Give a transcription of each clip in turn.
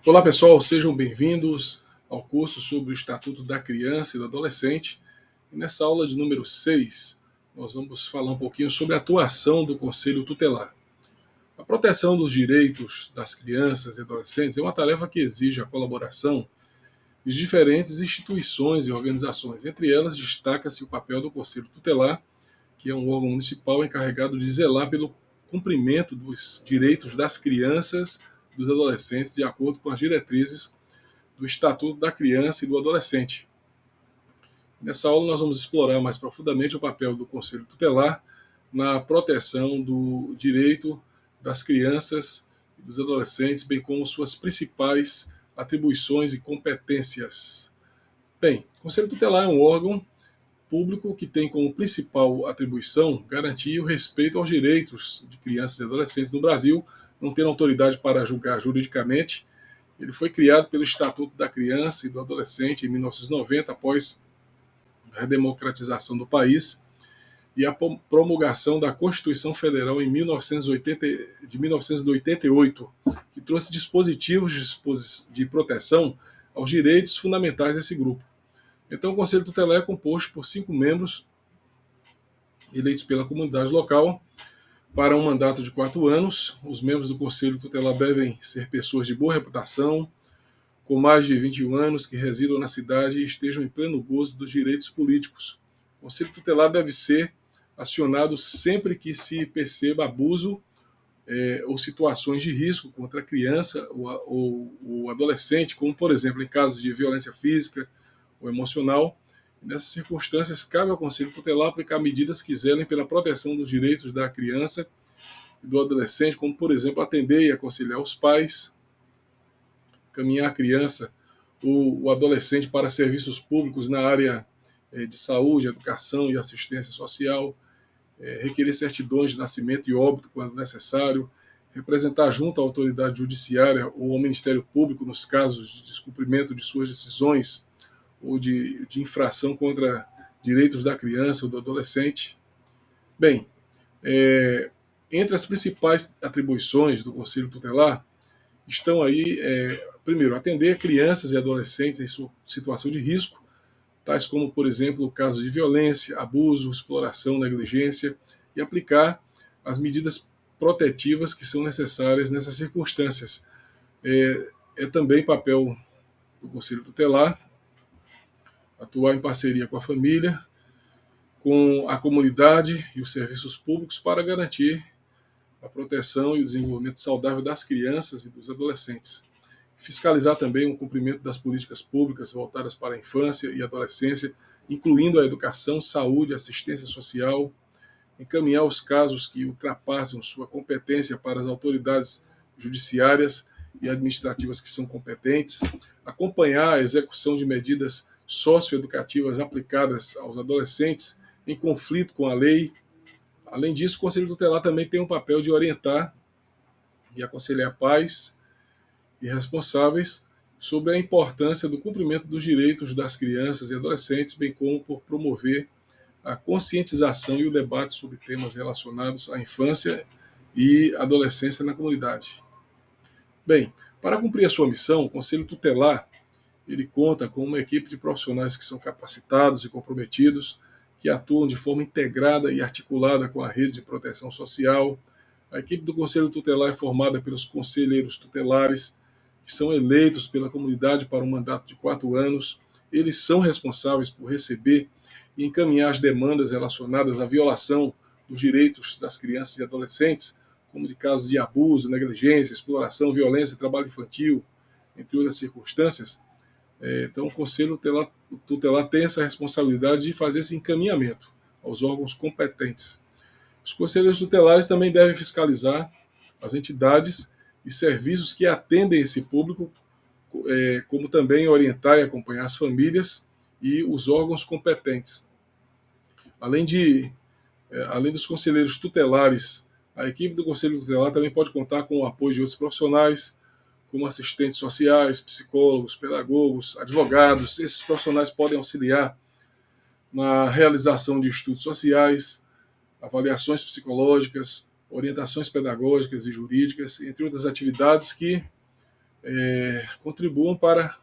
Olá pessoal, sejam bem-vindos ao curso sobre o Estatuto da Criança e do Adolescente. E nessa aula de número 6, nós vamos falar um pouquinho sobre a atuação do Conselho Tutelar. A proteção dos direitos das crianças e adolescentes é uma tarefa que exige a colaboração de diferentes instituições e organizações. Entre elas, destaca-se o papel do Conselho Tutelar, que é um órgão municipal encarregado de zelar pelo cumprimento dos direitos das crianças e dos adolescentes, de acordo com as diretrizes do Estatuto da Criança e do Adolescente. Nessa aula nós vamos explorar mais profundamente o papel do Conselho Tutelar na proteção do direito das crianças e dos adolescentes, bem como suas principais atribuições e competências. Bem, o Conselho Tutelar é um órgão público que tem como principal atribuição garantir o respeito aos direitos de crianças e adolescentes no Brasil, não tendo autoridade para julgar juridicamente. Ele foi criado pelo Estatuto da Criança e do Adolescente em 1990, após a redemocratização do país e a promulgação da Constituição Federal em 1988, que trouxe dispositivos de proteção aos direitos fundamentais desse grupo. Então, o Conselho Tutelar é composto por 5 membros eleitos pela comunidade local para um mandato de 4 anos. Os membros do Conselho Tutelar devem ser pessoas de boa reputação, com mais de 21 anos, que residam na cidade e estejam em pleno gozo dos direitos políticos. O Conselho Tutelar deve ser acionado sempre que se perceba abuso ou situações de risco contra a criança ou o adolescente, como, por exemplo, em casos de violência física ou emocional. Nessas circunstâncias, cabe ao Conselho Tutelar aplicar medidas que zelem pela proteção dos direitos da criança e do adolescente, como, por exemplo, atender e aconselhar os pais, caminhar a criança ou o adolescente para serviços públicos na área de saúde, educação e assistência social, requerer certidões de nascimento e óbito quando necessário, representar junto à autoridade judiciária ou ao Ministério Público nos casos de descumprimento de suas decisões ou de infração contra direitos da criança ou do adolescente. Bem, entre as principais atribuições do Conselho Tutelar estão aí, primeiro, atender crianças e adolescentes em sua situação de risco, tais como, por exemplo, o caso de violência, abuso, exploração, negligência, e aplicar as medidas protetivas que são necessárias nessas circunstâncias. É também papel do Conselho Tutelar atuar em parceria com a família, com a comunidade e os serviços públicos para garantir a proteção e o desenvolvimento saudável das crianças e dos adolescentes. Fiscalizar também o cumprimento das políticas públicas voltadas para a infância e adolescência, incluindo a educação, saúde, assistência social, encaminhar os casos que ultrapassam sua competência para as autoridades judiciárias e administrativas que são competentes, acompanhar a execução de medidas socioeducativas aplicadas aos adolescentes em conflito com a lei. Além disso, o Conselho Tutelar também tem o papel de orientar e aconselhar pais e responsáveis sobre a importância do cumprimento dos direitos das crianças e adolescentes, bem como por promover a conscientização e o debate sobre temas relacionados à infância e adolescência na comunidade. Bem, para cumprir a sua missão, o Conselho Tutelar ele conta com uma equipe de profissionais que são capacitados e comprometidos, que atuam de forma integrada e articulada com a rede de proteção social. A equipe do Conselho Tutelar é formada pelos conselheiros tutelares, que são eleitos pela comunidade para um mandato de 4 anos. Eles são responsáveis por receber e encaminhar as demandas relacionadas à violação dos direitos das crianças e adolescentes, como de casos de abuso, negligência, exploração, violência, trabalho infantil, entre outras circunstâncias. Então, o Conselho Tutelar tem essa responsabilidade de fazer esse encaminhamento aos órgãos competentes. Os conselheiros tutelares também devem fiscalizar as entidades e serviços que atendem esse público, como também orientar e acompanhar as famílias e os órgãos competentes. Além dos conselheiros tutelares, a equipe do Conselho Tutelar também pode contar com o apoio de outros profissionais, como assistentes sociais, psicólogos, pedagogos, advogados. Esses profissionais podem auxiliar na realização de estudos sociais, avaliações psicológicas, orientações pedagógicas e jurídicas, entre outras atividades que contribuam para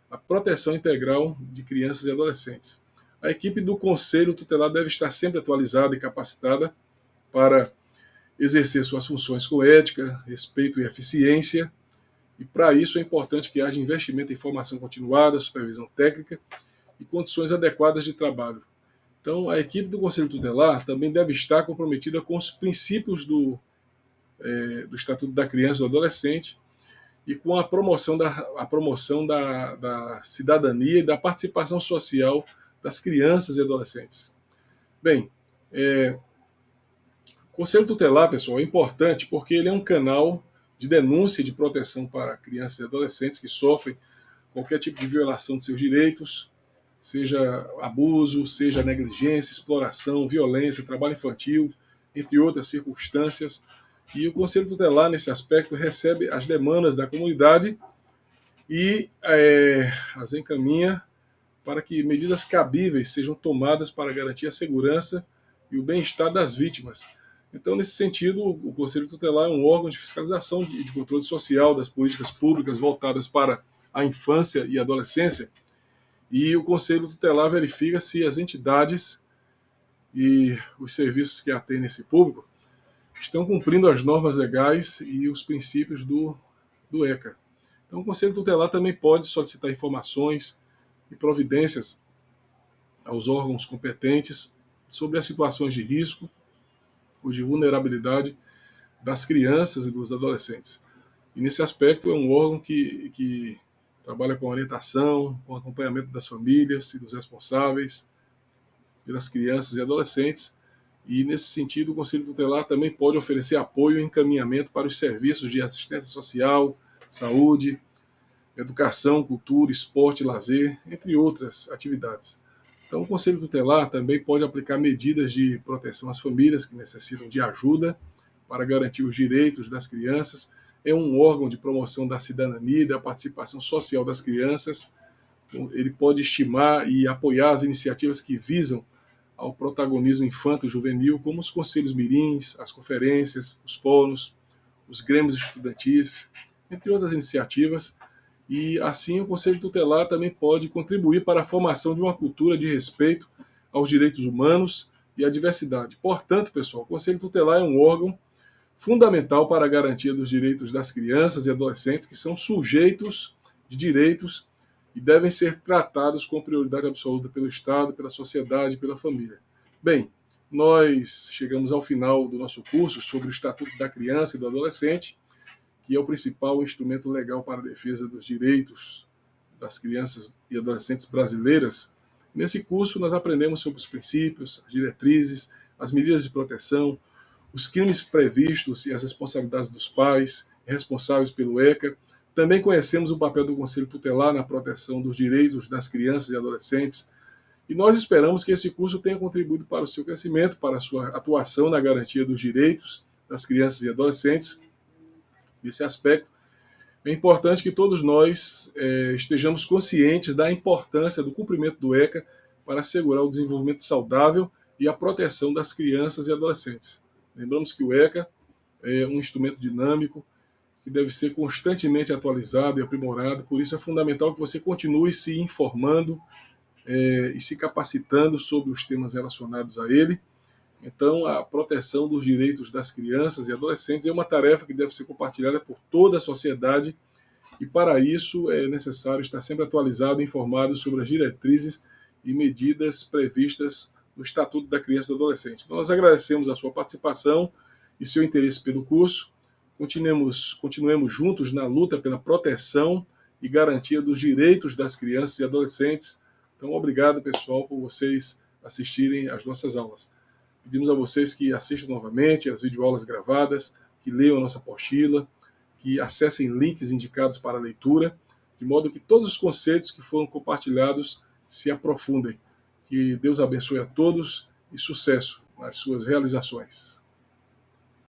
a proteção integral de crianças e adolescentes. A equipe do Conselho Tutelar deve estar sempre atualizada e capacitada para exercer suas funções com ética, respeito e eficiência, e para isso é importante que haja investimento em formação continuada, supervisão técnica e condições adequadas de trabalho. Então, a equipe do Conselho Tutelar também deve estar comprometida com os princípios do Estatuto da Criança e do Adolescente e com a promoção da cidadania e da participação social das crianças e adolescentes. Bem, o Conselho Tutelar, pessoal, é importante porque ele é um canal de denúncia e de proteção para crianças e adolescentes que sofrem qualquer tipo de violação de seus direitos, seja abuso, seja negligência, exploração, violência, trabalho infantil, entre outras circunstâncias. E o Conselho Tutelar, nesse aspecto, recebe as demandas da comunidade e as encaminha para que medidas cabíveis sejam tomadas para garantir a segurança e o bem-estar das vítimas. Então, nesse sentido, o Conselho Tutelar é um órgão de fiscalização e de controle social das políticas públicas voltadas para a infância e adolescência, e o Conselho Tutelar verifica se as entidades e os serviços que atendem esse público estão cumprindo as normas legais e os princípios do ECA. Então, o Conselho Tutelar também pode solicitar informações e providências aos órgãos competentes sobre as situações de risco ou de vulnerabilidade das crianças e dos adolescentes. E nesse aspecto é um órgão que trabalha com orientação, com acompanhamento das famílias e dos responsáveis pelas crianças e adolescentes. E nesse sentido, o Conselho Tutelar também pode oferecer apoio e encaminhamento para os serviços de assistência social, saúde, educação, cultura, esporte, lazer, entre outras atividades. Então, o Conselho Tutelar também pode aplicar medidas de proteção às famílias que necessitam de ajuda para garantir os direitos das crianças. É um órgão de promoção da cidadania e da participação social das crianças. Ele pode estimar e apoiar as iniciativas que visam ao protagonismo infanto-juvenil, como os conselhos mirins, as conferências, os fóruns, os grêmios estudantis, entre outras iniciativas. E assim o Conselho Tutelar também pode contribuir para a formação de uma cultura de respeito aos direitos humanos e à diversidade. Portanto, pessoal, o Conselho Tutelar é um órgão fundamental para a garantia dos direitos das crianças e adolescentes que são sujeitos de direitos e devem ser tratados com prioridade absoluta pelo Estado, pela sociedade e pela família. Bem, nós chegamos ao final do nosso curso sobre o Estatuto da Criança e do Adolescente, que é o principal instrumento legal para a defesa dos direitos das crianças e adolescentes brasileiras. Nesse curso, nós aprendemos sobre os princípios, as diretrizes, as medidas de proteção, os crimes previstos e as responsabilidades dos pais responsáveis pelo ECA. Também conhecemos o papel do Conselho Tutelar na proteção dos direitos das crianças e adolescentes. E nós esperamos que esse curso tenha contribuído para o seu crescimento, para a sua atuação na garantia dos direitos das crianças e adolescentes. Nesse aspecto, é importante que todos nós estejamos conscientes da importância do cumprimento do ECA para assegurar o desenvolvimento saudável e a proteção das crianças e adolescentes. Lembramos que o ECA é um instrumento dinâmico que deve ser constantemente atualizado e aprimorado, por isso é fundamental que você continue se informando e se capacitando sobre os temas relacionados a ele. Então, a proteção dos direitos das crianças e adolescentes é uma tarefa que deve ser compartilhada por toda a sociedade e, para isso, é necessário estar sempre atualizado e informado sobre as diretrizes e medidas previstas no Estatuto da Criança e do Adolescente. Nós agradecemos a sua participação e seu interesse pelo curso. Continuemos juntos na luta pela proteção e garantia dos direitos das crianças e adolescentes. Então, obrigado, pessoal, por vocês assistirem às nossas aulas. Pedimos a vocês que assistam novamente as videoaulas gravadas, que leiam a nossa apostila, que acessem links indicados para a leitura, de modo que todos os conceitos que foram compartilhados se aprofundem. Que Deus abençoe a todos e sucesso nas suas realizações.